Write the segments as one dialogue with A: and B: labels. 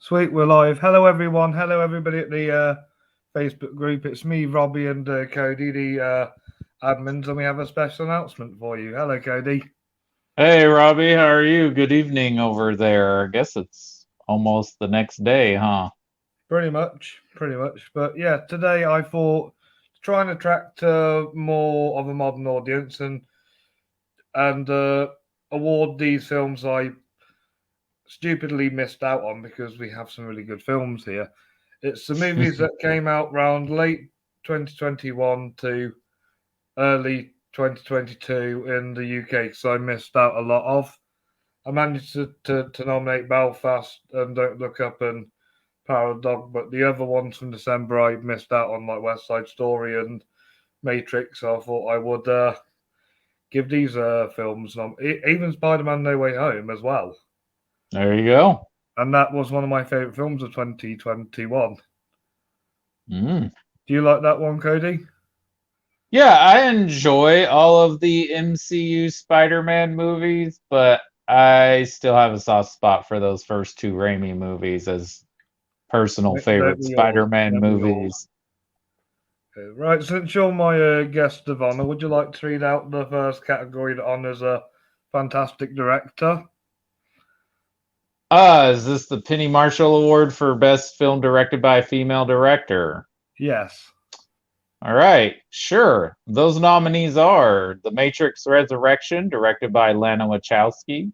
A: Sweet, we're live. Hello, everyone. Hello, everybody at the Facebook group. It's me, Robbie, and Cody, the admins, and we have a special announcement for you. Hello, Cody.
B: Hey, Robbie, how are you? Good evening over there. I guess it's almost the next day, huh?
A: Pretty much. But yeah, today I thought to try and attract more of a modern audience and award these films I stupidly missed out on because we have some really good films here. It's the movies that came out around late 2021 to early 2022 in the UK because I missed out a lot of. I managed to nominate Belfast and Don't Look Up and Power of the Dog, but the other ones from December I missed out on, like West Side Story and Matrix. So I thought I would give these films, even Spider Man No Way Home as well.
B: There you go.
A: And that was one of my favourite films of 2021.
B: Mm.
A: Do you like that one, Cody?
B: Yeah, I enjoy all of the MCU Spider-Man movies, but I still have a soft spot for those first two Raimi movies as personal
A: Don't
B: favorite
A: we all?
B: Spider-Man
A: Don't we all?
B: movies.
A: Right, since you're my guest of honour, would you like to read out the first category that honours a fantastic director?
B: Is this the Penny Marshall Award for Best Film Directed by a Female Director?
A: Yes.
B: All right, sure. Those nominees are The Matrix Resurrection, directed by Lana Wachowski,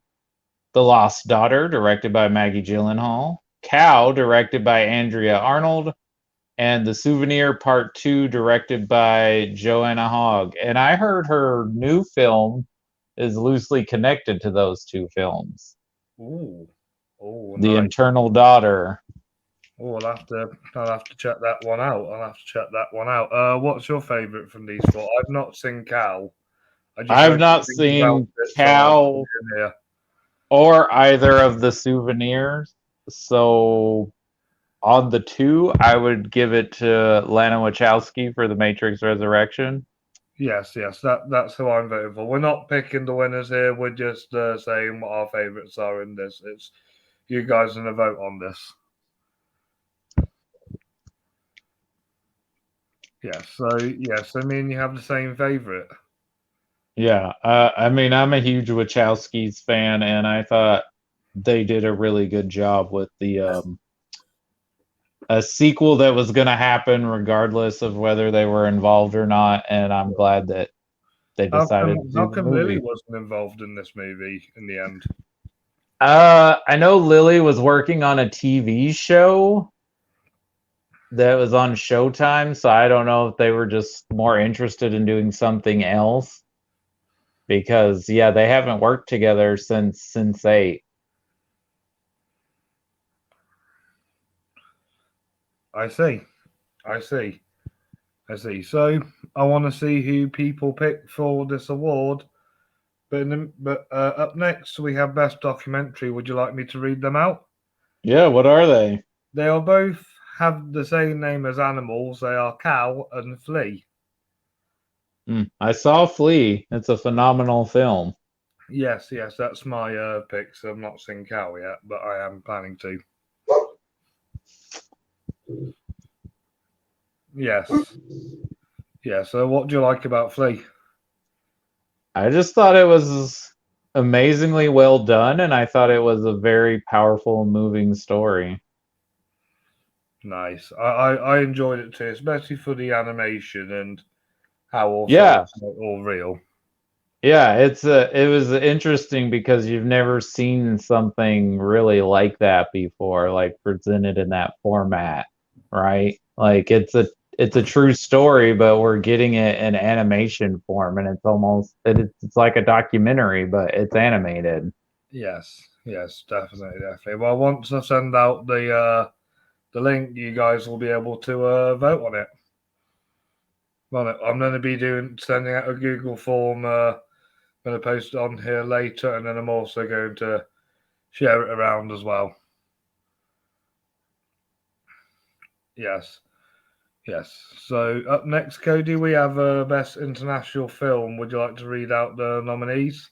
B: The Lost Daughter, directed by Maggie Gyllenhaal, Cow, directed by Andrea Arnold, and The Souvenir Part 2, directed by Joanna Hogg. And I heard her new film is loosely connected to those two films.
A: Ooh. Oh,
B: The
A: nice.
B: Internal Daughter.
A: Oh, I'll have to check that one out. I'll have to check that one out. What's your favourite from these four? I've not seen Cal. I just know
B: I've
A: good
B: not
A: things about
B: seen
A: it, so I'll put
B: Cow
A: it in here.
B: or either of the souvenirs. So on the two, I would give it to Lana Wachowski for The Matrix Resurrection.
A: Yes, that's who I'm voting for. We're not picking the winners here. We're just saying what our favourites are in this. It's you guys going to vote on this. Yes, I mean you have the same favourite.
B: Yeah, I mean, I'm a huge Wachowskis fan, and I thought they did a really good job with the a sequel that was going to happen regardless of whether they were involved or not. And I'm glad that they decided to
A: How
B: do the
A: come Lily
B: movie.
A: wasn't involved in this movie in the end?
B: I know Lily was working on a TV show that was on Showtime, so I don't know if they were just more interested in doing something else because yeah, they haven't worked together since Sense8.
A: I see. I see. I see. So I want to see who people pick for this award. But up next we have best documentary. Would you like me to read them out?
B: Yeah, what are they?
A: They are both have the same name as animals. They are cow and flea.
B: I saw Flea. It's a phenomenal film.
A: Yes, that's my pick. So I've not seen cow yet, but I am planning to. Yes, yes. So what do you like about flea?
B: I just thought it was amazingly well done, and I thought it was a very powerful, moving story.
A: Nice. I enjoyed it too, especially for the animation and how also
B: Yeah,
A: it's not all real.
B: yeah, it was interesting because you've never seen something really like that before, like presented in that format, right? Like it's a true story, but we're getting it in animation form, and it's like a documentary, but it's animated.
A: Yes, definitely. Well, once I send out the link, you guys will be able to vote on it. Well, I'm going to be sending out a Google form. Going to post it on here later, and then I'm also going to share it around as well. Yes, yes. So up next, Cody, we have best international film. Would you like to read out the nominees?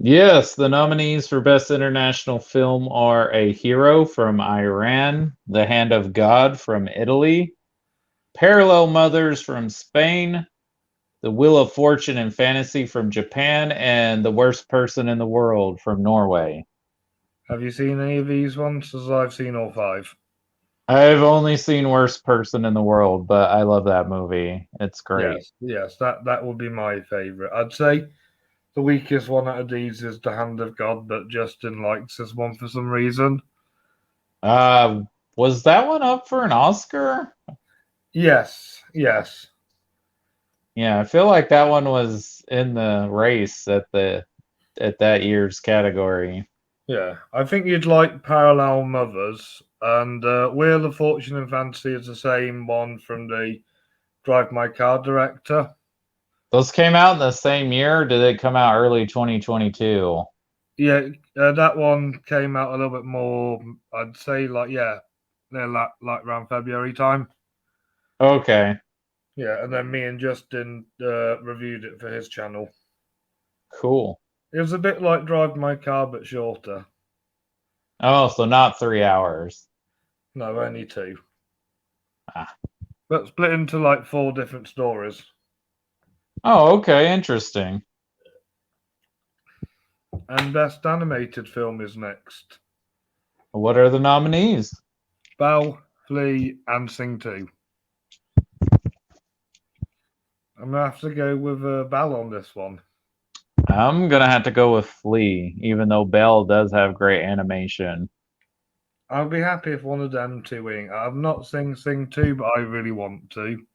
B: Yes, the nominees for Best International Film are A Hero from Iran, The Hand of God from Italy, Parallel Mothers from Spain, The Wheel of Fortune and Fantasy from Japan, and The Worst Person in the World from Norway.
A: Have you seen any of these ones? As I've seen all five.
B: I've only seen Worst Person in the World, but I love that movie. It's great.
A: Yes, that would be my favorite. I'd say the weakest one out of these is The Hand of God, but Justin likes this one for some reason.
B: Uh, was that one up for an Oscar?
A: Yes, yes.
B: Yeah, I feel like that one was in the race at that year's category.
A: Yeah, I think you'd like Parallel Mothers, and Wheel of Fortune and Fantasy is the same one from the Drive My Car director.
B: Those came out in the same year, or did they come out early 2022?
A: Yeah, that one came out a little bit more. I'd say they're like around February time.
B: Okay,
A: Yeah, and then me and Justin reviewed it for his channel.
B: cool.
A: It was a bit like Drive My Car, but shorter.
B: Oh, so not 3 hours.
A: No, only two,
B: Ah.
A: but split into like four different stories.
B: Oh, okay, interesting.
A: And Best Animated Film is next.
B: What are the nominees?
A: Belle, Flea, and Sing 2. I'm gonna have to go with Belle on this one.
B: I'm gonna have to go with Flea, even though Belle does have great animation.
A: I'll be happy if one of them two win. I've not seen Sing 2, but I really want to.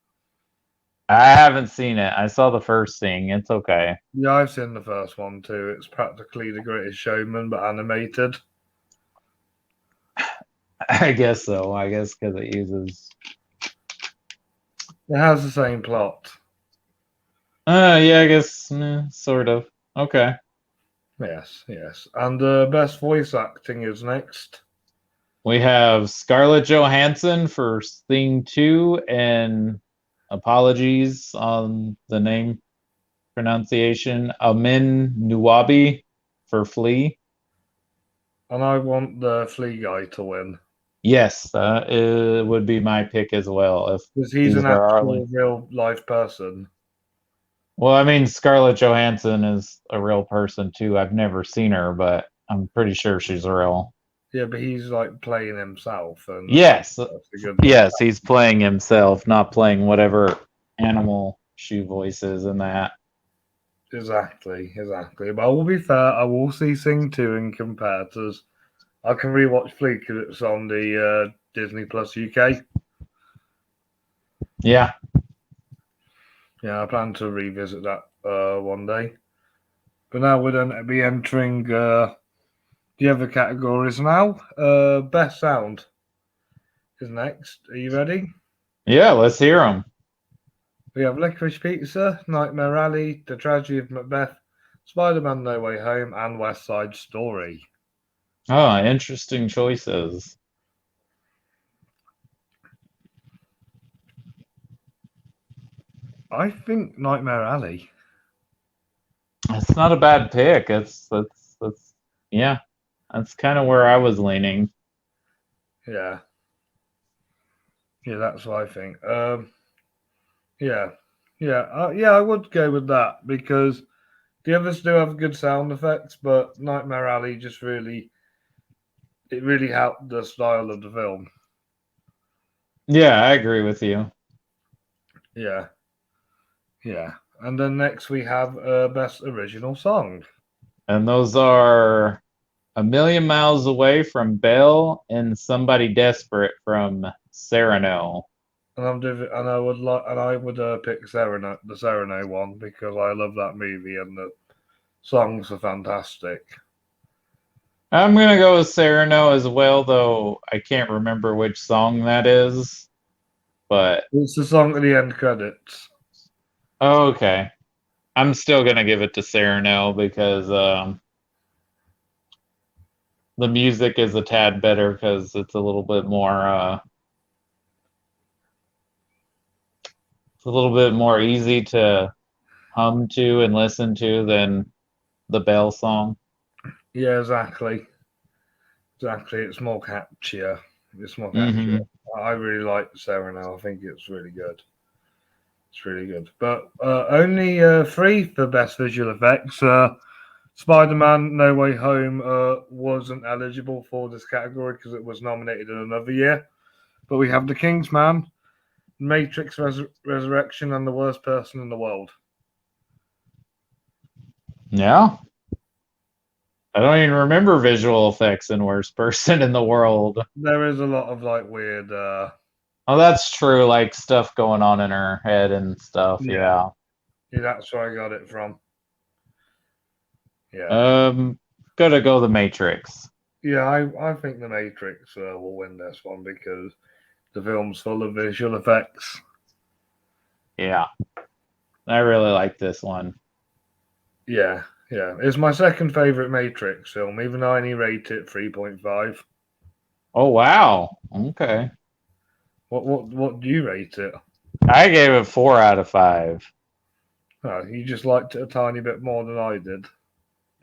B: I haven't seen it. I saw the first thing. It's okay.
A: Yeah, I've seen the first one too. It's practically The Greatest Showman, but animated.
B: I guess so. I guess because it uses.
A: It has the same plot.
B: Yeah, I guess sort of. Okay.
A: Yes, yes. And Best Voice Acting is next.
B: We have Scarlett Johansson for Thing 2, and apologies on the name pronunciation, Amin Nuwabi for Flea.
A: And I want the Flea guy to win.
B: Yes, it would be my pick as well. If
A: Because he's an
B: either are
A: actual real life person.
B: well, I mean, Scarlett Johansson is a real person too. I've never seen her, but I'm pretty sure she's real.
A: Yeah, but he's like playing himself, and
B: Yes,
A: that's a good thing.
B: yes, he's playing himself, not playing whatever animal she voices in that.
A: Exactly, exactly. But I will be fair, I will see Sing 2 and compare to. I can rewatch Flea because it's on the Disney Plus UK.
B: Yeah.
A: Yeah, I plan to revisit that one day. But now we're going to be entering the other categories now. Best Sound is next. Are you ready?
B: Yeah, let's hear him.
A: We have Licorice Pizza, Nightmare Alley, The Tragedy of Macbeth, Spider-Man No Way Home, and West Side Story.
B: Oh, interesting choices.
A: I think Nightmare Alley.
B: It's not a bad pick. That's yeah. That's kind of where I was leaning.
A: Yeah. Yeah, that's what I think. Yeah. Yeah, I would go with that because the others do have good sound effects, but Nightmare Alley just it really helped the style of the film.
B: Yeah, I agree with you.
A: Yeah, yeah. And then next we have Best Original Song.
B: And those are A Million Miles Away from Belle and Somebody Desperate from Cyrano.
A: And I would pick the Sereno one because I love that movie and the songs are fantastic.
B: I'm gonna go with Cyrano as well, though I can't remember which song that is. But
A: It's the song at the end credits.
B: okay, I'm still gonna give it to Cyrano because the music is a tad better because it's a little bit more it's a little bit more easy to hum to and listen to than the Belle song.
A: Yeah, exactly. Exactly. It's more catchier. It's more catchier.
B: Hmm.
A: I really like Sereno. I think it's really good. It's really good. But only three for best visual effects. Spider-Man: No Way Home wasn't eligible for this category because it was nominated in another year. But we have The Kingsman, Matrix Resurrection, and The Worst Person in the World.
B: Yeah. I don't even remember visual effects in Worst Person in the World.
A: There is a lot of like weird.
B: Oh, that's true. Like stuff going on in her head and stuff.
A: Yeah,
B: Yeah.
A: yeah, that's where I got it from. Yeah,
B: Um, Gotta go The Matrix.
A: yeah. I think The Matrix will win this one because the film's full of visual effects.
B: Yeah. I really like this one.
A: Yeah, yeah. It's my second favorite Matrix film, even though I only rate it 3.5.
B: Oh wow. Okay.
A: What do you rate it?
B: I gave it 4 out of 5.
A: Oh, you just liked it a tiny bit more than I did.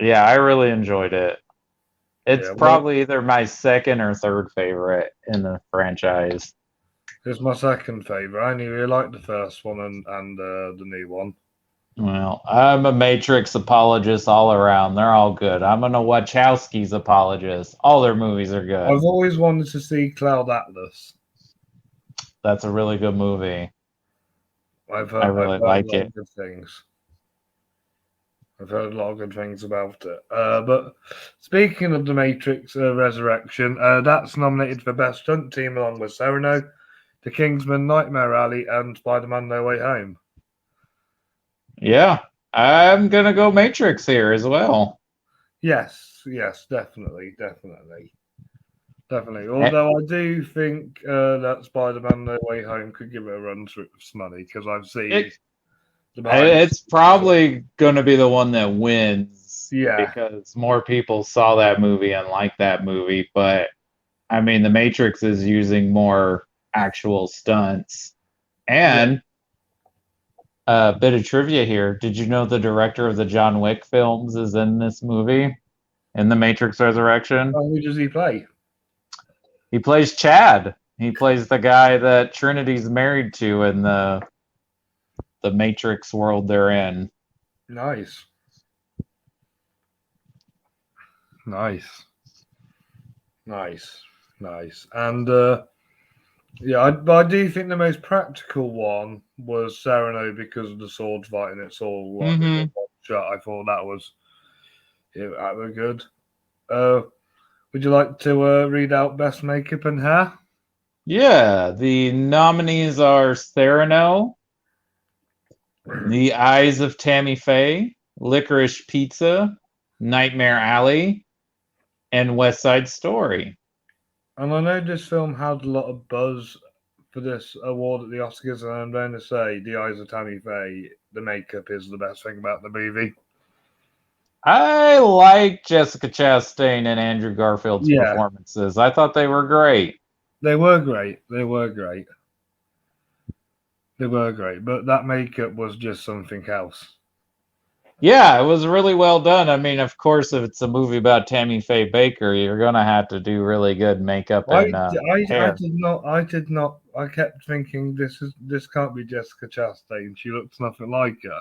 B: Yeah, I really enjoyed it. It's
A: Yeah, well,
B: probably either my second or third favorite in the franchise.
A: it's my second favorite. I only really liked the first one and the new one.
B: Well, I'm a Matrix apologist all around. They're all good. I'm a Wachowski's apologist. All their movies are good.
A: I've always wanted to see Cloud Atlas.
B: That's a really good movie.
A: I've
B: I
A: heard
B: really
A: a
B: like
A: lot
B: it.
A: of good things. I've heard a lot of good things about it. But speaking of The Matrix Resurrection, that's nominated for Best Stunt Team along with Sereno, The Kingsman, Nightmare Alley, and Spider-Man: No Way Home.
B: Yeah, I'm gonna go Matrix here as well.
A: Yes, yes, definitely, definitely, definitely.
B: Eh,
A: Although I do think that Spider-Man: No Way Home could give it a run for its money because I've seen
B: It,
A: the behind.
B: it's probably gonna be the one that wins
A: Yeah,
B: because more people saw that movie and liked that movie. But I mean, The Matrix is using more actual stunts.
A: yeah.
B: And a bit of trivia here. Did you know the director of the John Wick films is in this movie, in The Matrix Resurrection?
A: Who does he play?
B: He plays Chad. He plays the guy that Trinity's married to in the Matrix world they're in.
A: Nice, nice, nice, nice. And yeah, but I do think the most practical one was Sereno because of the sword fight and it's all like in
B: Hmm.
A: one shot. I thought that was that were good. Uh, would you like to read out best makeup and hair?
B: Yeah, the nominees are Cyrano, The Eyes of Tammy Faye, Licorice Pizza, Nightmare Alley, and West Side Story.
A: And I know this film had a lot of buzz for this award at the Oscars, and I'm going to say The Eyes of Tammy Faye, the makeup is the best thing about the movie.
B: I like Jessica Chastain and Andrew Garfield's
A: Yeah,
B: performances. I thought they were great.
A: they were great. They were great. They were great. But that makeup was just something else.
B: Yeah, it was really well done. I mean, of course, if it's a movie about Tammy Faye Baker, you're gonna have to do really good makeup and
A: I
B: hair.
A: did not. I kept thinking this can't be Jessica Chastain. She looks nothing like her.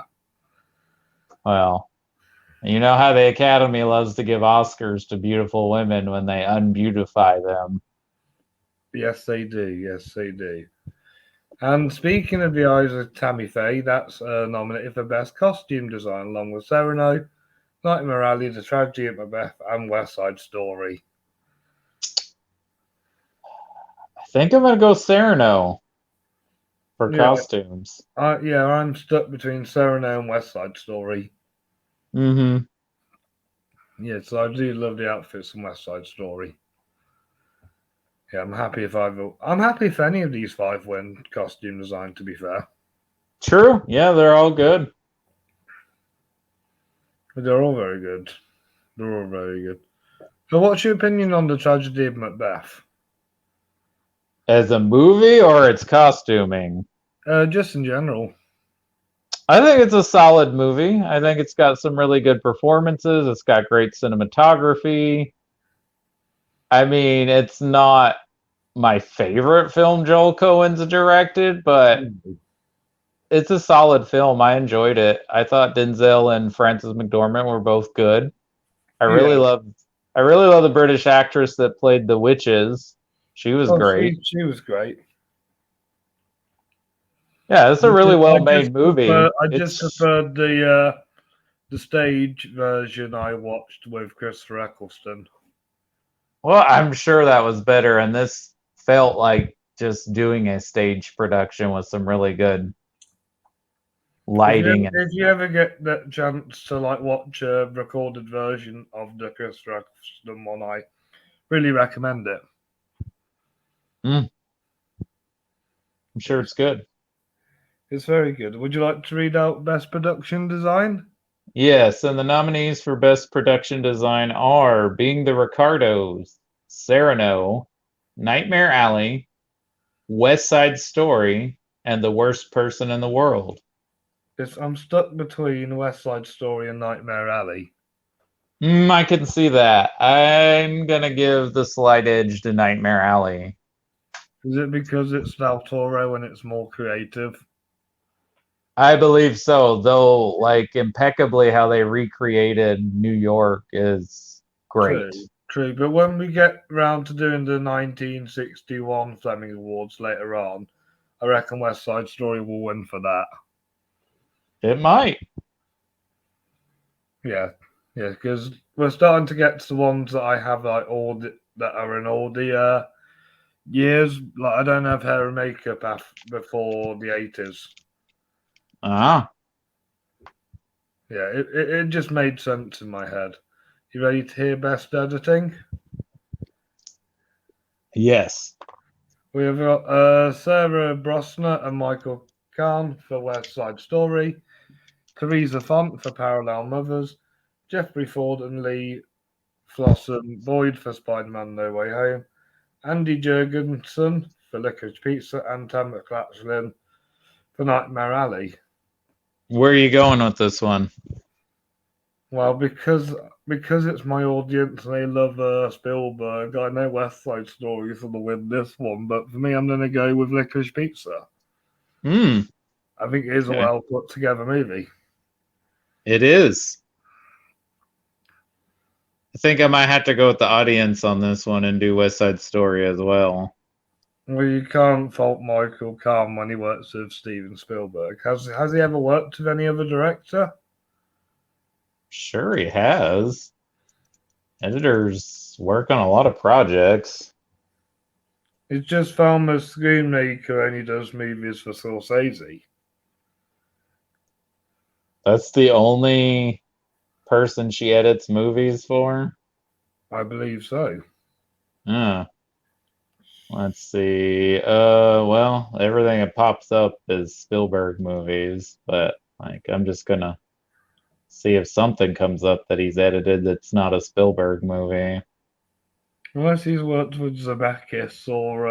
B: Well, you know how the Academy loves to give Oscars to beautiful women when they unbeautify them.
A: Yes, they do. Yes, they do. And speaking of The Eyes of Tammy Faye, that's nominated for Best Costume Design, along with Sereno, Nightmare Alley, The Tragedy of Macbeth, and West Side Story.
B: I think I'm gonna go Cyrano for
A: Yeah,
B: costumes.
A: I'm stuck between Sereno and West Side Story.
B: Mm-hmm.
A: Yes, I do love the outfits in West Side Story. Yeah, I'm happy if any of these five win costume design. To be fair,
B: True. Yeah, they're all good.
A: but they're all very good. They're all very good. So, what's your opinion on the tragedy of Macbeth?
B: As a movie or its costuming?
A: Just in general.
B: I think it's a solid movie. I think it's got some really good performances. It's got great cinematography. I mean, it's not my favorite film Joel Coen's directed, but it's a solid film. I enjoyed it. I thought Denzel and Frances McDormand were both good. I
A: Yeah.
B: really love I really love the British actress that played the witches. She was
A: Oh,
B: great.
A: she was great.
B: Yeah, it's a really well made movie.
A: I just
B: It's
A: preferred the stage version I watched with Christopher Eccleston.
B: well, I'm sure that was better, and this felt like just doing a stage production with some really good lighting and
A: If you ever get that chance to like watch a recorded version of the Christopher Eccleston one, I really recommend it.
B: I'm sure it's good.
A: It's very good. Would you like to read out Best Production Design?
B: Yes, and the nominees for Best Production Design are Being the Ricardos, Cyrano, Nightmare Alley, West Side Story, and The Worst Person in the World.
A: I'm stuck between West Side Story and Nightmare Alley.
B: I can see that. I'm gonna give the slight edge to Nightmare Alley.
A: Is it because it's Del Toro and it's more creative?
B: I believe so, though, like impeccably how they recreated New York is great.
A: True. But when we get round to doing the 1961 Fleming Awards later on, I reckon West Side Story will win for that.
B: It might.
A: Yeah, because we're starting to get to the ones that I have like that are in all the years. Like I don't have hair and makeup before the 80s.
B: Ah,
A: Yeah, it just made sense in my head. You ready to hear best editing?
B: yes.
A: We have got Sarah Brosner and Michael Kahn for West Side Story, Teresa Font for Parallel Mothers, Jeffrey Ford and Lee Flossum Boyd for Spider-Man No Way Home, Andy Jurgensen for Licorice Pizza, and Tam McClatchlin for Nightmare Alley.
B: Where are you going with this one?
A: Well, because it's my audience and they love Spielberg, I know West Side Story is going to win this one, but for me, I'm going to go with Licorice Pizza.
B: Hmm.
A: I think it is a
B: Okay.
A: well put together movie.
B: It is. I think I might have to go with the audience on this one and do West Side Story as well.
A: Well, you can't fault Michael Kahn when he works with Steven Spielberg. Has he ever worked with any other director?
B: Sure, he has. Editors work on a lot of projects.
A: It's just Thelma Schoonmaker only does movies for Scorsese.
B: That's the only person she edits movies for.
A: I believe so.
B: Uh, let's see. Well, everything that pops up is Spielberg movies, but like I'm just gonna see if something comes up that he's edited that's not a Spielberg movie.
A: Unless he's worked with Zemeckis or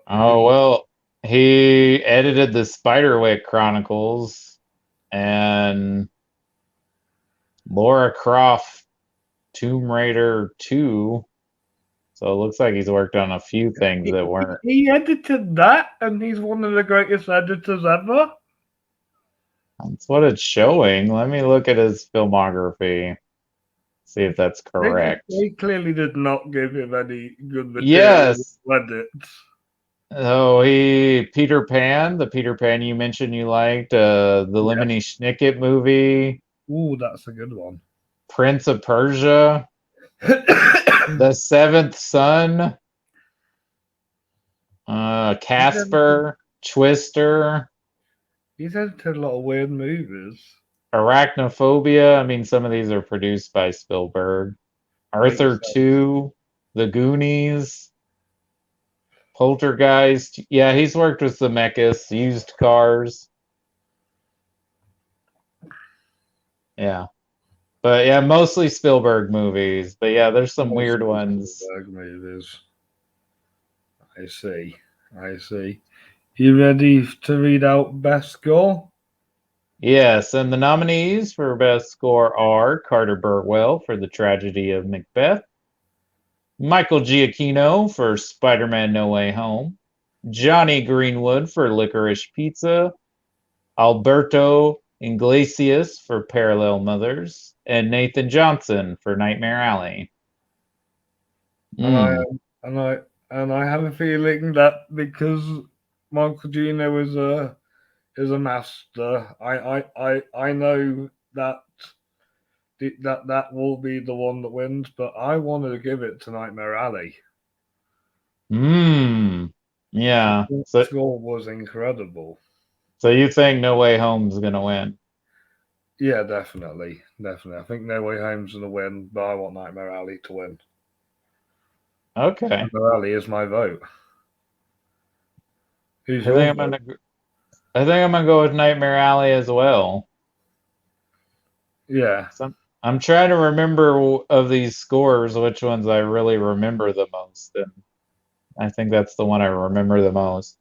B: Oh, well, he edited the Spiderwick Chronicles and Laura Croft Tomb Raider 2. So it looks like he's worked on a few things that weren't.
A: he edited that, and he's one of the greatest editors ever.
B: That's what it's showing. Let me look at his filmography, see if that's correct.
A: They clearly did not give him any good material
B: Yes.
A: to edit.
B: Oh, the Peter Pan you mentioned you liked, the Lemony Snicket movie,
A: Ooh, that's a good one.
B: Prince of Persia, The Seventh Son, Casper, Twister,
A: He's edited a lot of weird movies.
B: Arachnophobia. I mean, some of these are produced by Spielberg. Arthur
A: Makes sense.
B: 2, The Goonies, Poltergeist. Yeah, he's worked with Zemeckis, Used Cars. Yeah. But yeah, mostly Spielberg movies. But yeah, there's some weird ones.
A: Spielberg movies. I see. I see. You ready to read out best score?
B: Yes, and the nominees for Best Score are Carter Burwell for The Tragedy of Macbeth, Michael Giacchino for Spider-Man No Way Home, Johnny Greenwood for Licorice Pizza, Alberto Iglesias for Parallel Mothers, and Nathan Johnson for Nightmare Alley.
A: And I
B: Mm.
A: and I and I have a feeling that because Michael Gino is a master, I know that that will be the one that wins, but I wanted to give it to Nightmare Alley.
B: Mm. Yeah.
A: The
B: So
A: score was incredible.
B: so you think No Way Home's gonna win?
A: Yeah, definitely, definitely. I think No Way Home's gonna win, but I want Nightmare Alley to win.
B: Okay.
A: Nightmare Alley is my vote. Who's
B: I
A: your
B: think I'm
A: vote?
B: gonna I think I'm gonna go with Nightmare Alley as well.
A: Yeah,
B: So I'm trying to remember of these scores which ones I really remember the most, and I think that's the one I remember the most.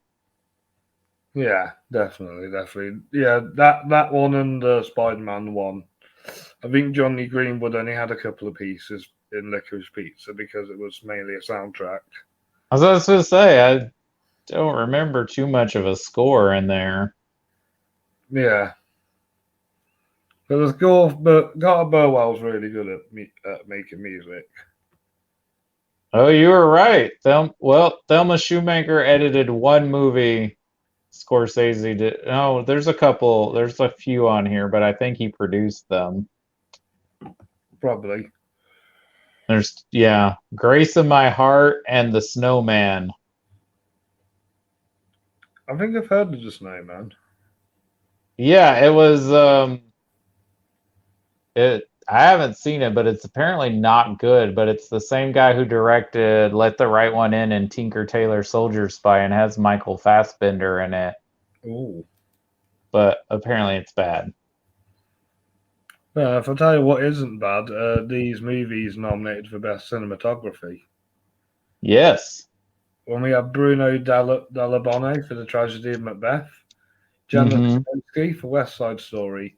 A: yeah, definitely, definitely. Yeah, that one and the Spider-Man one. I think Johnny Greenwood only had a couple of pieces in Licorice Pizza because it was mainly a soundtrack.
B: I was supposed to say I don't remember too much of a score in there.
A: Yeah, but the score, but Carter Burwell's really good at making music.
B: Oh, you were right. Thelma Shoemaker edited one movie. Scorsese did. No, there's a couple. There's a few on here, but I think he produced them.
A: Probably.
B: There's yeah, Grace of My Heart and The Snowman.
A: I think I've heard of the Snowman.
B: Yeah, it was it I haven't seen it, but it's apparently not good, but it's the same guy who directed Let the Right One In and Tinker Tailor Soldier Spy and has Michael Fassbender in it,
A: Oh.
B: but apparently it's bad.
A: If I tell you what isn't bad, these movies nominated for Best Cinematography.
B: Yes.
A: When we have Bruno Dalla Bone for The Tragedy of Macbeth, Janusz
B: Mm-hmm.
A: Kaminski for West Side Story,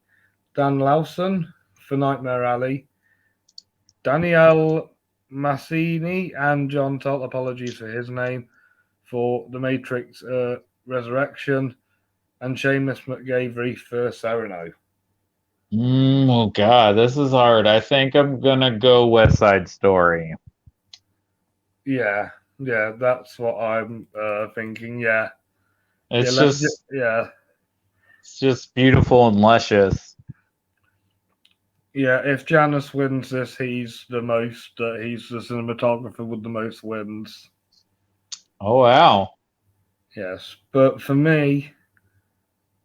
A: Dan Lawson for Nightmare Alley, Danielle Massini and John Toll, apologies for his name, for The Matrix Resurrection, and Seamus McGavery for Sereno.
B: Oh God, this is hard. I think I'm gonna go West Side Story.
A: Yeah, yeah, that's what I'm thinking. Yeah, yeah,
B: It's just
A: yeah,
B: it's just beautiful and luscious.
A: yeah. If Janus wins this, he's the most. He's the cinematographer with the most wins.
B: Oh wow.
A: Yes, but for me,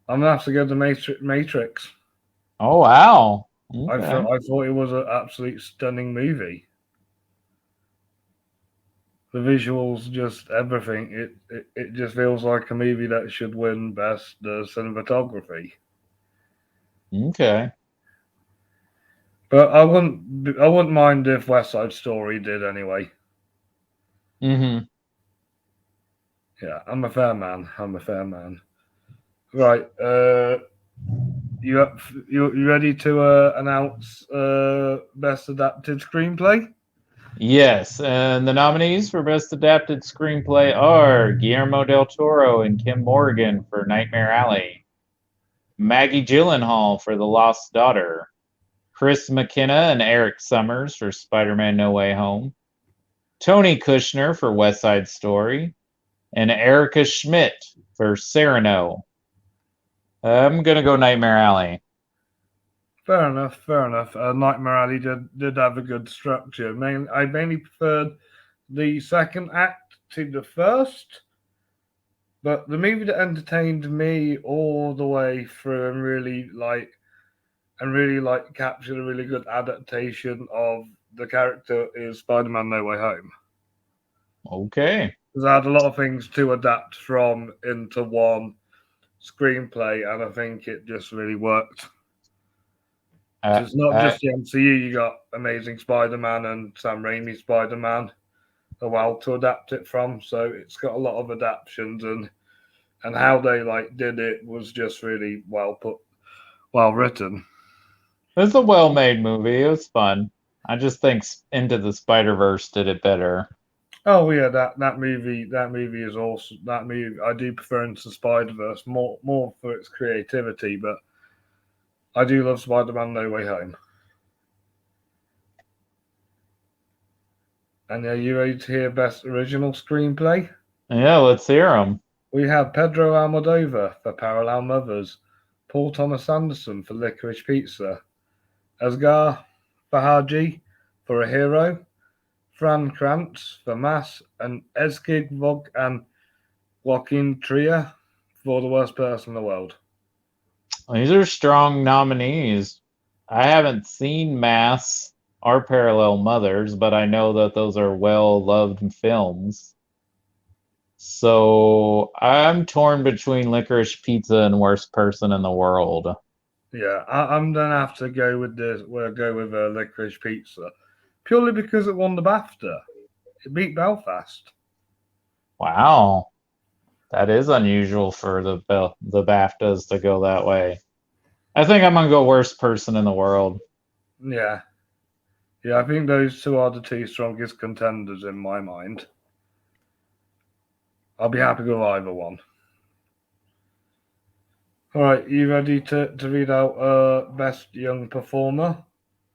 A: I'm gonna have to go to Matrix.
B: Oh wow. Okay.
A: I thought it was an absolute stunning movie. The visuals, just everything. It just feels like a movie that should win best cinematography.
B: Okay.
A: But I wouldn't mind if West Side Story did anyway.
B: Mm-hmm.
A: Yeah, I'm a fair man. I'm a fair man. Right. You ready to announce best adapted screenplay?
B: Yes, and the nominees for Best Adapted Screenplay are Guillermo del Toro and Kim Morgan for Nightmare Alley, Maggie Gyllenhaal for The Lost Daughter, Chris McKenna and Eric Summers for Spider-Man No Way Home, Tony Kushner for West Side Story, and Erica Schmidt for Cyrano. I'm gonna go Nightmare Alley.
A: Fair enough. Fair enough. Nightmare Alley did have a good structure. I mainly preferred the second act to the first, but the movie that entertained me all the way through and really like captured a really good adaptation of the character is Spider-Man No Way Home.
B: Okay.
A: Because I had a lot of things to adapt from into one screenplay, and I think it just really worked.
B: Uh,
A: So it's not
B: uh,
A: just the MCU. You got Amazing Spider-Man and Sam Raimi Spider-Man as well to adapt it from. So it's got a lot of adaptations, and how they like did it was just really well written.
B: It's a well-made movie. It was fun. I just think Into the Spider-Verse did it better.
A: Oh yeah, that movie is awesome. That movie I do prefer Into the Spider-Verse more for its creativity, but I do love Spider-Man No Way Home. And are you ready to hear best original screenplay?
B: Yeah, let's hear them.
A: We have Pedro Almodovar for Parallel Mothers, Paul Thomas Anderson for Licorice Pizza, Asghar Farhadi for A Hero, Fran Krantz for Mass, and Eskig Vog and Joaquin Trier for The Worst Person in the World.
B: These are strong nominees. I haven't seen Mass or Parallel Mothers, but I know that those are well-loved films. So I'm torn between Licorice Pizza and Worst Person in the World.
A: Yeah, I'm gonna have to go with this. We'll go with Licorice Pizza, purely because it won the BAFTA. It beat Belfast.
B: Wow, that is unusual for the BAFTAs to go that way. I think I'm gonna go Worst Person in the World.
A: Yeah, yeah. I think those two are the two strongest contenders in my mind. I'll be happy with either one. All right, you ready to read out best young performer?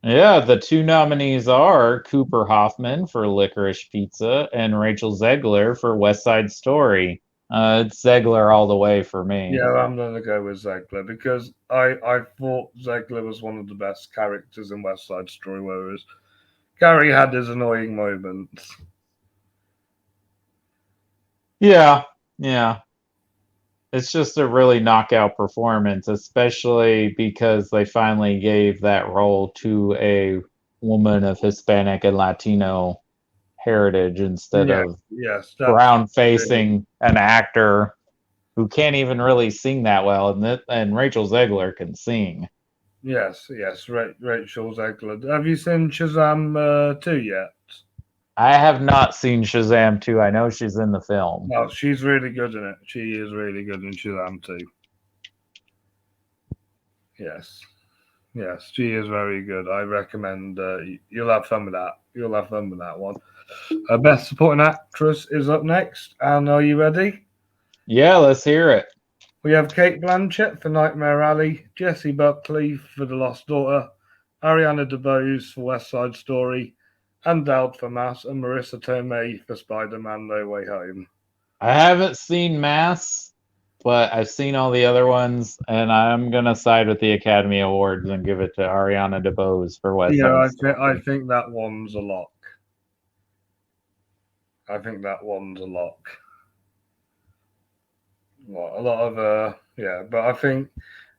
B: Yeah, the two nominees are Cooper Hoffman for Licorice Pizza and Rachel Zegler for West Side Story. It's Zegler all the way for me.
A: Yeah, I'm gonna go with Zegler because I thought Zegler was one of the best characters in West Side Story, whereas Gary had his annoying moments.
B: Yeah, yeah. It's just a really knockout performance, especially because they finally gave that role to a woman of Hispanic and Latino heritage instead
A: Yeah,
B: of
A: yes, that's
B: brown
A: really,
B: facing an actor who can't even really sing that well, and Rachel Zegler can sing.
A: yes. Rachel Zegler. Have you seen Shazam 2 yet?
B: I have not seen Shazam 2. I know she's in the film.
A: No, she's really good in it. She is really good in Shazam 2. Yes. Yes, she is very good. I recommend you'll have fun with that. You'll have fun with that one. Best supporting actress is up next. And are you ready?
B: Yeah, let's hear it.
A: We have Kate Blanchett for Nightmare Alley, Jessie Buckley for The Lost Daughter, Ariana DeBose for West Side Story, Anne Dowd for Mass, and Marissa Tomei for Spider-Man No Way Home.
B: I haven't seen Mass, but I've seen all the other ones, and I'm gonna side with the Academy Awards and give it to Ariana DeBose for West
A: Yeah,
B: Side
A: I
B: Story.
A: think that one's a lock. I think that one's a lock. Well, a lot of yeah, but I think,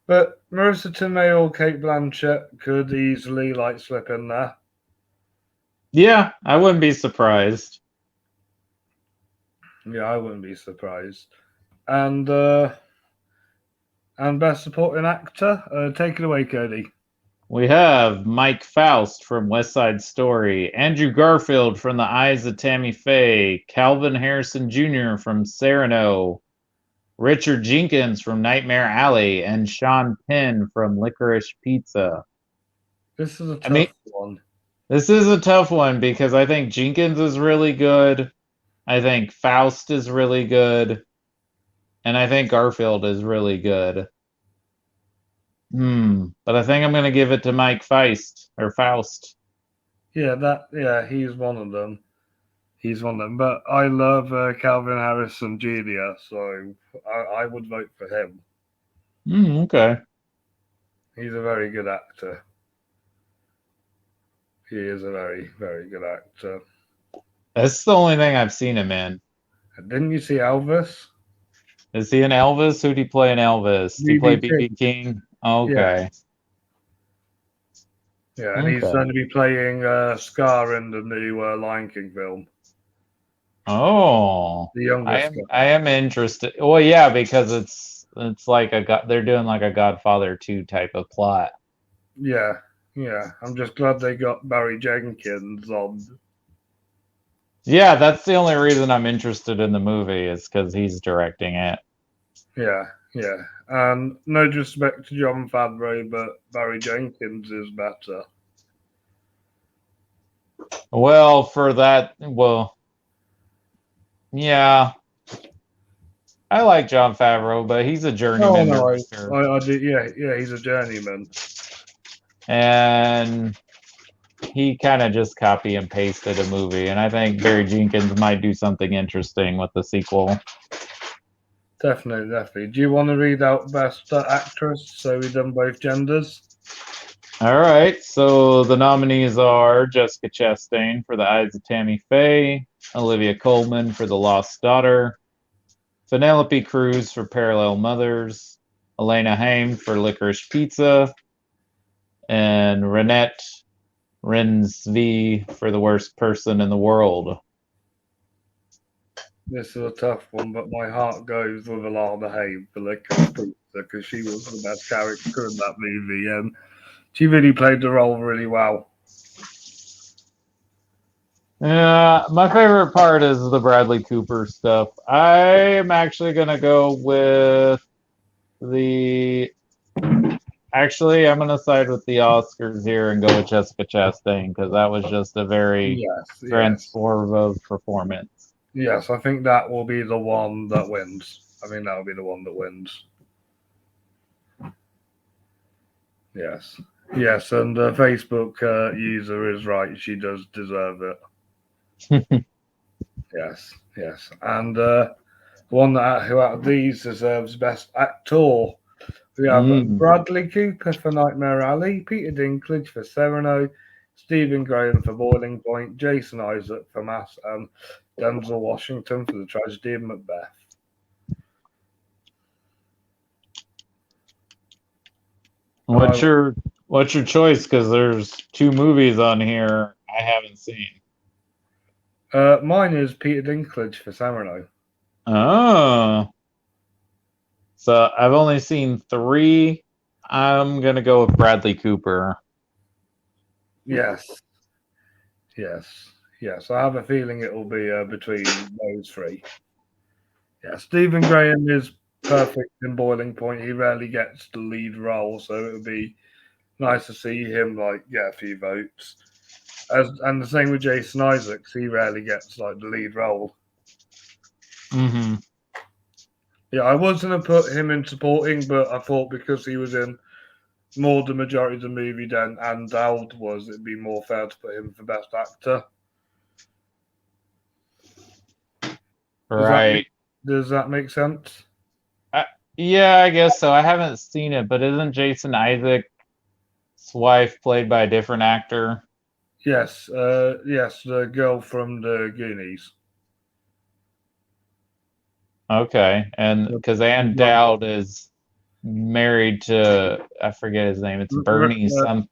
A: but Marissa Tomei or Kate Blanchett could easily like slip in there.
B: Yeah, I wouldn't be surprised.
A: Yeah, I wouldn't be surprised. And best supporting actor, take it away, Cody.
B: We have Mike Faust from West Side Story, Andrew Garfield from The Eyes of Tammy Faye, Calvin Harrison Jr. from Cyrano, Richard Jenkins from Nightmare Alley, and Sean Penn from Licorice Pizza.
A: This is a
B: I mean,
A: tough one.
B: this is a tough one because I think Jenkins is really good. I think Faust is really good. And I think Garfield is really good. But I think I'm going to give it to Mike Feist or Faust.
A: Yeah, he's one of them. He's one of them. But I love Calvin Harrison Jr., so I would vote for him.
B: Okay.
A: He's a very good actor. He is a very, very good actor.
B: That's the only thing I've seen him in.
A: Didn't you see Elvis?
B: Is he in Elvis? Who'd he play in Elvis? Did he play
A: BB
B: BB King?
A: Yeah,
B: Okay.
A: yeah, and he's
B: Okay.
A: going to be playing Scar in the new Lion King film.
B: Oh,
A: The youngest Scar.
B: I am interested. Well, yeah, because it's like they're doing like a Godfather 2 type of plot.
A: Yeah. I'm just glad they got Barry Jenkins on.
B: Yeah, that's the only reason I'm interested in the movie is because he's directing it.
A: Yeah, Yeah, and no disrespect to John Favreau, but Barry Jenkins is better.
B: Well, for that, well, yeah, I like John Favreau, but he's a
A: No,
B: journeyman
A: no,
B: director.
A: I do. Yeah, yeah, he's a journeyman.
B: And he kind of just copy and pasted a movie. And I think Barry Jenkins might do something interesting with the sequel.
A: Definitely, definitely. Do you want to read out best actress? So we've done both genders.
B: All right, so the nominees are Jessica Chastain for The Eyes of Tammy Faye, Olivia Colman for The Lost Daughter, Penelope Cruz for Parallel Mothers, Elena Haim for Licorice Pizza, and Renette Rensvi for The Worst Person in the World.
A: This is a tough one, but my heart goes with Alana Haim for Licorice Pizza because she was the best character in that movie, and she really played the role really well.
B: Yeah, my favorite part is the Bradley Cooper stuff. I'm actually gonna go with the. Actually, I'm gonna side with the Oscars here and go with Jessica Chastain because that was just a very
A: Yes, yes,
B: transformative performance.
A: yes. I think that will be the one that wins. I think that will be the one that wins. Yes, yes, and the Facebook user is right. She does deserve it. Yes, yes, and one that who out of these deserves best actor. We have
B: Mm.
A: Bradley Cooper for Nightmare Alley, Peter Dinklage for Cyrano, Stephen Graham for Boiling Point, Jason Isaac for Mass, and Denzel Washington for The Tragedy of Macbeth.
B: What's your choice? Because there's two movies on here I haven't seen.
A: Mine is Peter Dinklage for Cyrano.
B: Oh, so I've only seen three. I'm gonna go with Bradley Cooper.
A: Yes, yes, yes. I have a feeling it will be between those three. Yeah, Stephen Graham is perfect in Boiling Point. He rarely gets the lead role, so it would be nice to see him get a few votes. And the same with Jason Isaacs, he rarely gets the lead role.
B: Mm-hmm.
A: Yeah, I was gonna put him in supporting, but I thought because he was in more the majority of the movie than Dowd was, it'd be more fair to put him for best actor.
B: Right.
A: Does that make sense?
B: Yeah, I guess so. I haven't seen it, but isn't Jason Isaac's wife played by a different actor?
A: Yes, yes, the girl from the Goonies.
B: Okay, and
A: The-
B: because Ann
A: the
B: Dowd is married to, I forget his name. It's Bernie some.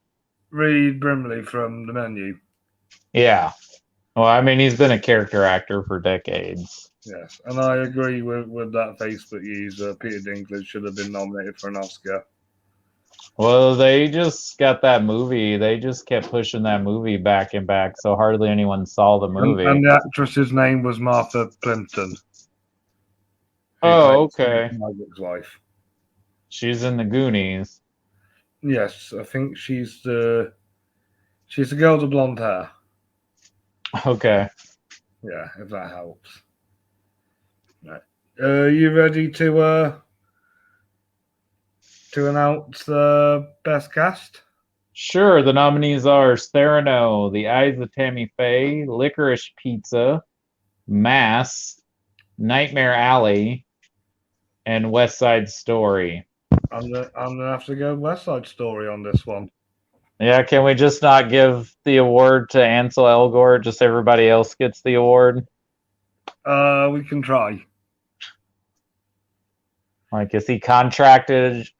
A: Reed Brimley from The Menu.
B: Yeah. Well, I mean, he's been a character actor for decades.
A: Yes, and I agree with that Facebook user. Peter Dinklage should have been nominated for an Oscar.
B: Well, they just got that movie. They just kept pushing that movie back and back, so hardly anyone saw the movie.
A: And the actress's name was Martha Plimpton, who
B: Oh,
A: played
B: okay.
A: Isaac's wife.
B: She's in the Goonies.
A: Yes, I think she's the girl with the blonde hair.
B: Okay.
A: Yeah, if that helps. Right. You ready to announce the best cast?
B: Sure, the nominees are Cyrano, The Eyes of Tammy Faye, Licorice Pizza, Mass, Nightmare Alley, and West Side Story.
A: I'm gonna have to go West Side Story on this one.
B: Yeah, can we just not give the award to Ansel Elgort? Just everybody else gets the award?
A: We can try.
B: Like, is he contractually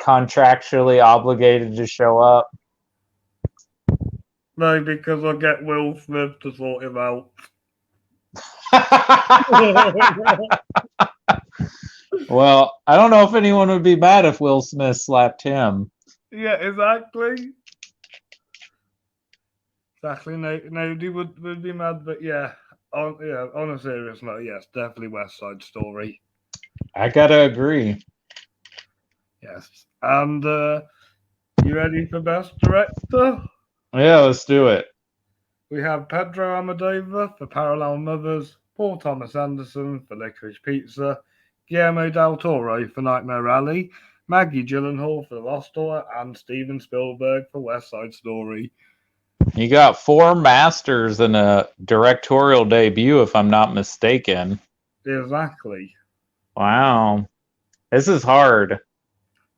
B: obligated to show up?
A: No, because I'll get Will Smith to sort him out.
B: Well, I don't know if anyone would be mad if Will Smith slapped him.
A: Yeah, exactly. Exactly. No, nobody would be mad, but yeah, on a serious note, yes, definitely West Side Story.
B: I gotta agree.
A: Yes. And you ready for Best Director?
B: Yeah, let's do it.
A: We have Pedro Almodovar for Parallel Mothers, Paul Thomas Anderson for Licorice Pizza, Guillermo del Toro for Nightmare Alley, Maggie Gyllenhaal for The Lost Daughter, and Steven Spielberg for West Side Story.
B: You got 4 masters and a directorial debut, if I'm not mistaken.
A: Exactly.
B: Wow. This is hard.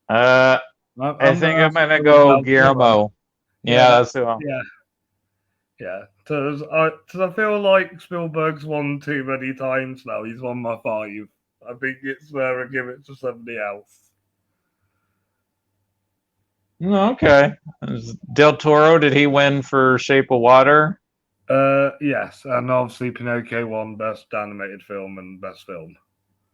B: I
A: I'm
B: think
A: gonna
B: I'm
A: have to
B: gonna
A: go with
B: go
A: Del Toro.
B: Guillermo.
A: Yeah,
B: Yeah, that's who
A: yeah, yeah. Because I feel like Spielberg's won too many times now. He's won my 5. I think it's fair to give it to somebody else.
B: Okay. Del Toro, did he win for Shape of Water?
A: Yes, and obviously Pinocchio won Best Animated Film and Best Film.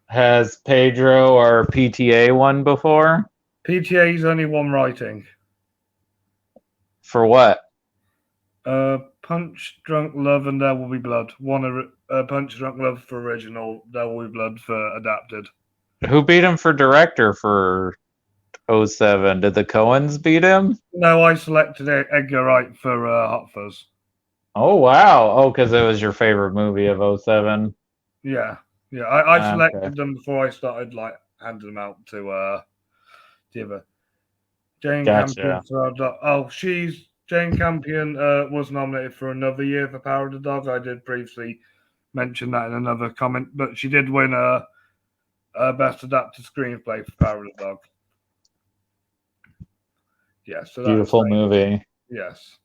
B: Has Pedro or PTA won before?
A: PTA's only one writing.
B: For what?
A: Punch Drunk Love and There Will Be Blood. Punch Drunk Love for original, There Will Be Blood for adapted.
B: Who beat him for director for '07? Did the Coens beat him?
A: No, I selected Edgar Wright for Hot Fuzz.
B: Oh, wow. Oh, because it was your favorite movie of '07.
A: Yeah, yeah. I
B: Okay.
A: selected them before I started like handing them out to the other. Jane Campion.
B: Gotcha.
A: Jane Campion was nominated for another year for Power of the Dog. I did briefly mention that in another comment, but she did win a Best Adapted Screenplay for Power of the Dog. Yes, so
B: Beautiful movie.
A: Yes,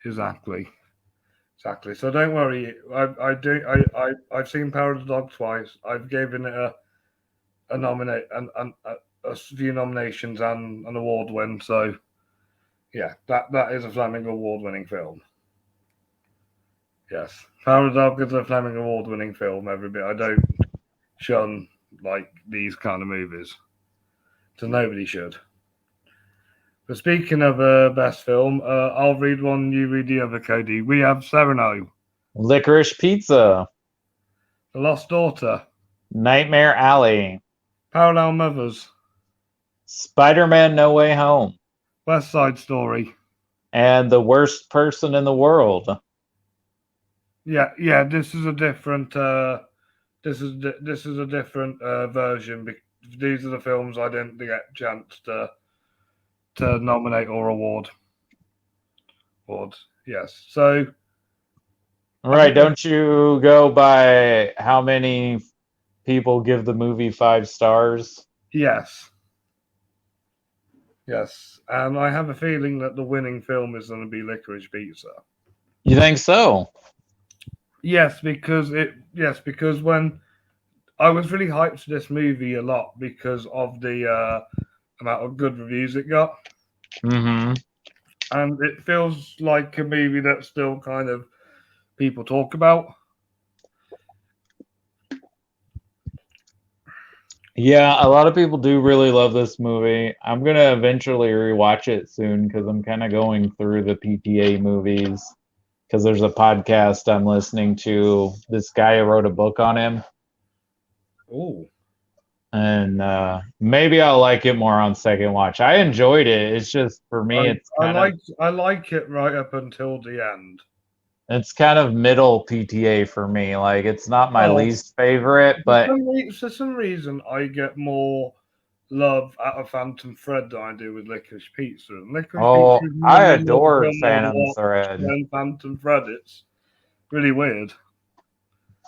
A: exactly. So don't worry. I've seen Power of the Dog twice. I've given it a few nominations and an award win. So yeah, that is a Fleming award winning film. Yes, Power of the Dog is a Fleming award winning film. Every bit. I don't shun like these kind of movies. So nobody should. But speaking of best film, I'll read one, you read the other, Cody. We have Sereno,
B: Licorice Pizza.
A: The Lost Daughter,
B: Nightmare Alley.
A: Parallel Mothers,
B: Spider-Man No Way Home.
A: West Side Story.
B: And The Worst Person in the World.
A: Yeah. This is a different. This is a different version. These are the films I didn't get a chance to nominate or award. Awards. Yes. So.
B: Right, don't you go by how many people give the movie 5 stars?
A: Yes. Yes, and I have a feeling that the winning film is going to be Licorice Pizza.
B: You think so?
A: Yes, because when I was really hyped for this movie a lot because of the amount of good reviews it got.
B: Mm-hmm.
A: And it feels like a movie that still kind of people talk about.
B: Yeah, a lot of people do really love this movie. I'm gonna eventually rewatch it soon because I'm kind of going through the PTA movies because there's a podcast I'm listening to. This guy who wrote a book on him.
A: Oh.
B: And maybe I'll like it more on second watch. I enjoyed it. It's just for me,
A: I like it right up until the end.
B: It's kind of middle PTA for me. Like it's not my least favorite, but
A: for some reason I get more love out of Phantom Thread than I do with Licorice Pizza. And Licorice Pizza is
B: I
A: really
B: adored Phantom Thread.
A: And Phantom Thread, it's really weird.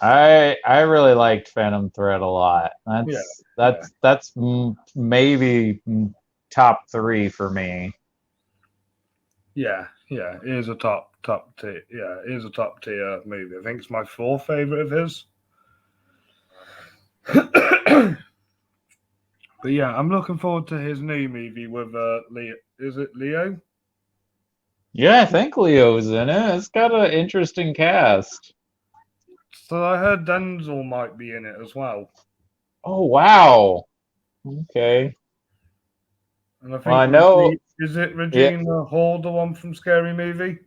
B: I really liked Phantom Thread a lot. That's maybe top 3 for me.
A: Yeah, it is a top tier. Yeah, it is a top tier movie. I think it's my 4th favorite of his. But yeah, I'm looking forward to his new movie with Leo. Is it Leo?
B: Yeah, I think Leo's in it. It's got an interesting cast.
A: So I heard Denzel might be in it as well.
B: Oh wow. Okay.
A: And I think
B: I know.
A: Is it Regina Hall, the one from Scary Movie?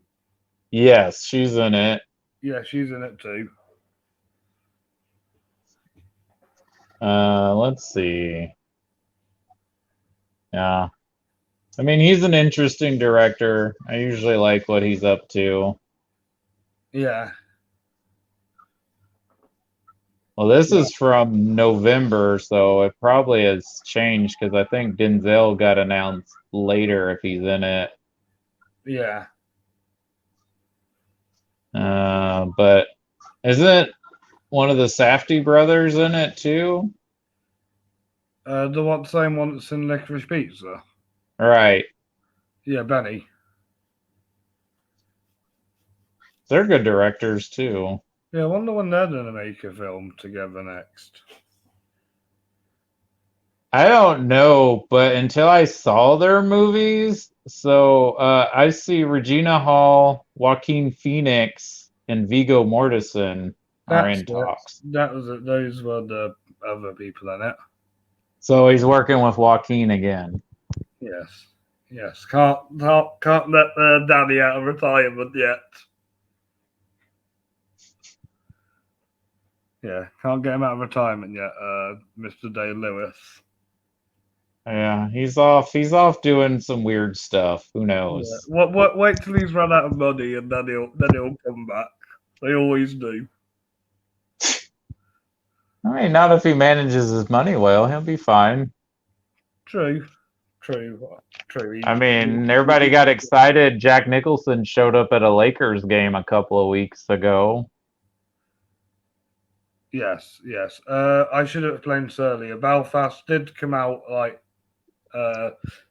B: Yes, she's in it.
A: Yeah, she's in it too.
B: Let's see. Yeah. I mean, he's an interesting director. I usually like what he's up to.
A: Yeah.
B: Well, this
A: Yeah.
B: is from November, so it probably has changed because I think Denzel got announced later if he's in it.
A: Yeah.
B: But isn't one of the Safdie brothers in it too?
A: The same one that's in Licorice Pizza.
B: Right.
A: Yeah, Benny.
B: They're good directors too.
A: Yeah, I wonder when they're going to make a film together next.
B: I don't know, but until I saw their movies, so I see Regina Hall, Joaquin Phoenix, and Viggo Mortensen are
A: That's
B: in
A: it.
B: talks.
A: That was it. Those were the other people in it.
B: So he's working with Joaquin again.
A: Yes. Yes. Can't let Daddy out of retirement yet. Yeah, can't get him out of retirement yet, Mr. Day Lewis.
B: Yeah, he's off. He's off doing some weird stuff. Who
A: Yeah.
B: knows?
A: Wait till he's run out of money and then he'll come back. They always do.
B: I mean, not if he manages his money well. He'll be fine.
A: True. True. True.
B: I mean, everybody got excited. Jack Nicholson showed up at a Lakers game a couple of weeks ago.
A: Yes, yes. I should have explained this earlier. Belfast did come out like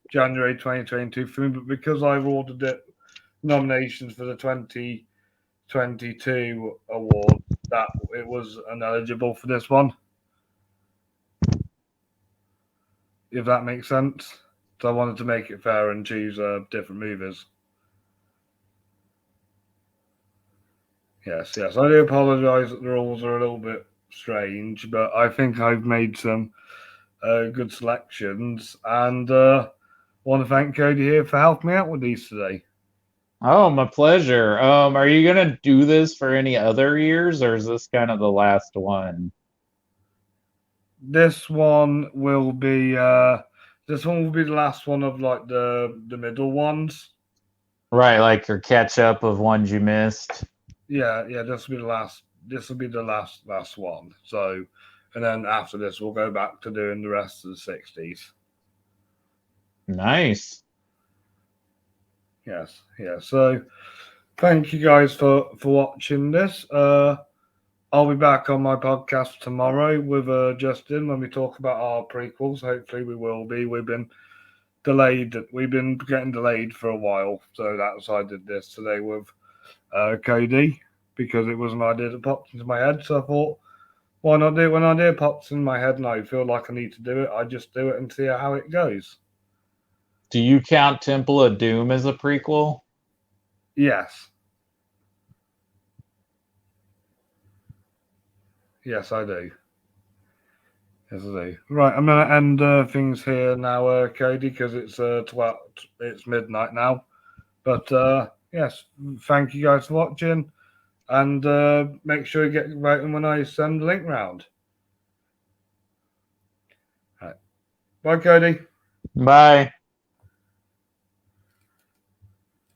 A: January 2022 for me, but because I've ordered it nominations for the 2022 award, that it was ineligible for this one. If that makes sense. So I wanted to make it fair and choose different movies. Yes, yes. I do apologise that the rules are a little bit strange, but I think I've made some good selections, and want to thank Cody here for helping me out with these today.
B: Oh, my pleasure. Are you gonna do this for any other years, or is this kind of the last one?
A: This one will be the last one of like the middle ones.
B: Right, like your catch up of ones you missed.
A: Yeah, yeah. This will be the last. This will be the last one. So, and then after this, we'll go back to doing the rest of the 60s.
B: Nice.
A: Yes, yeah. So, thank you guys for watching this. I'll be back on my podcast tomorrow with Justin when we talk about our prequels. Hopefully, we will be. We've been delayed. We've been getting delayed for a while, so that's why I did this today with Cody because it was an idea that popped into my head. So I thought, why not do it when an idea pops in my head and I feel like I need to do it? I just do it and see how it goes.
B: Do you count Temple of Doom as a prequel?
A: Yes. Yes, I do. Yes, I do. Right, I'm going to end things here now, Cody, because it's midnight now. But yes, thank you guys for watching, and make sure you get voting when I send the link round. Right. Bye, Cody.
B: Bye.